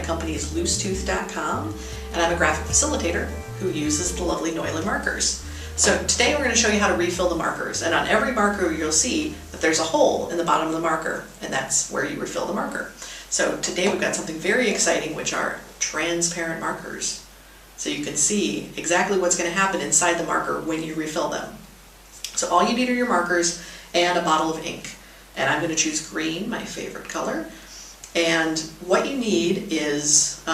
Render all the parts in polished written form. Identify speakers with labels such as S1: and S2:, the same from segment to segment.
S1: company is loosetooth.com, and I'm a graphic facilitator who uses the lovely Neuland markers. So today we're going to show you how to refill the markers, and on every marker you'll see that there's a hole in the bottom of the marker, and that's where you refill the marker. So today we've got something very exciting, which are transparent markers. So you can see exactly what's going to happen inside the marker when you refill them. So all you need are your markers and a bottle of ink. And I'm going to choose green, my favorite color. And what you need is 2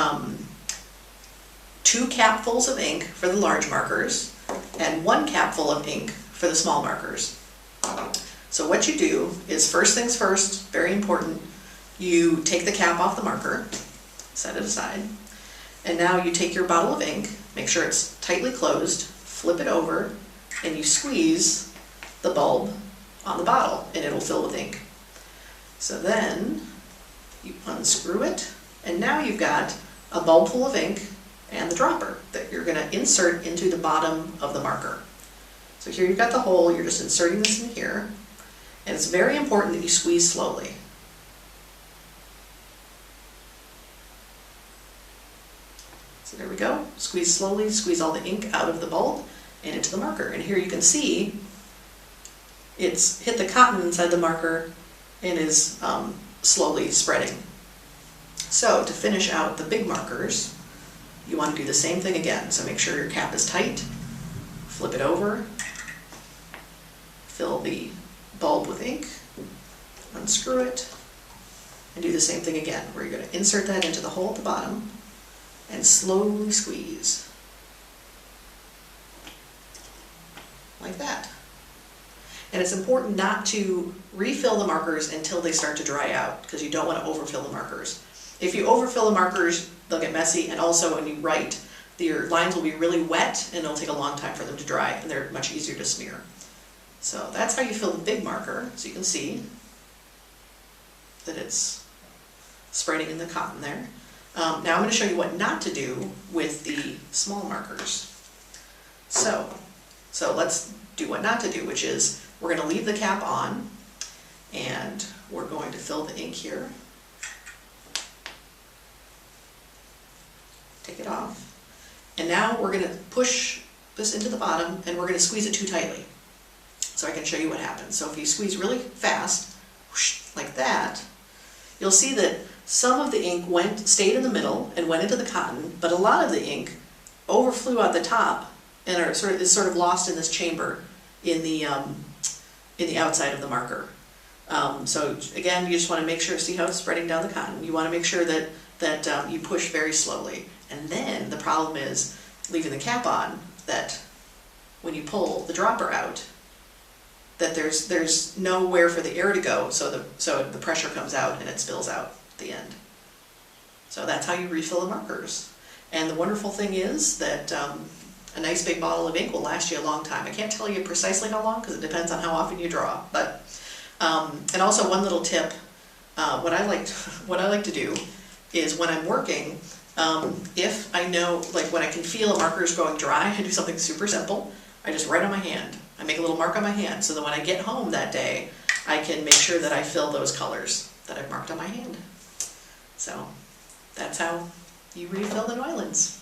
S1: capfuls of ink for the large markers and 1 capful of ink for the small markers. So what you do is, first things first, very important, you take the cap off the marker, set it aside, and now you take your bottle of ink, make sure it's tightly closed, flip it over, and you squeeze the bulb on the bottle and it'll fill with ink. So then you unscrew it, and now you've got a bulb full of ink and the dropper that you're going to insert into the bottom of the marker. So here you've got the hole, you're just inserting this in here, and it's very important that you squeeze slowly. So there we go, squeeze slowly, squeeze all the ink out of the bulb and into the marker. And here you can see it's hit the cotton inside the marker and is slowly spreading. So to finish out the big markers, you want to do the same thing again. So make sure your cap is tight, flip it over, fill the bulb with ink, unscrew it, and do the same thing again, where you're going to insert that into the hole at the bottom and slowly squeeze. Like that. And it's important not to refill the markers until they start to dry out, because you don't want to overfill the markers. If you overfill the markers, they'll get messy, and also when you write, your lines will be really wet and it'll take a long time for them to dry, and they're much easier to smear. So that's how you fill the big marker. So you can see that it's spreading in the cotton there. Now I'm going to show you what not to do with the small markers. So let's do what not to do, which is we're going to leave the cap on, and we're going to fill the ink here. Take it off. And now we're going to push this into the bottom, and we're going to squeeze it too tightly. So I can show you what happens. So if you squeeze really fast, whoosh, like that, you'll see that some of the ink stayed in the middle and went into the cotton, but a lot of the ink overflew out the top and is sort of lost in this chamber in the outside of the marker. So again, you just want to make sure, see how it's spreading down the cotton. You want to make sure that you push very slowly. And then the problem is leaving the cap on, that when you pull the dropper out, that there's nowhere for the air to go, so the pressure comes out and it spills out at the end. So that's how you refill the markers. And the wonderful thing is that a nice big bottle of ink will last you a long time. I can't tell you precisely how long, because it depends on how often you draw. But and also one little tip, what I like to do is when I'm working, if I know, like when I can feel a marker is going dry, I do something super simple. I just write on my hand. I make a little mark on my hand, so that when I get home that day, I can make sure that I fill those colors that I've marked on my hand. So that's how you refill the Neulands.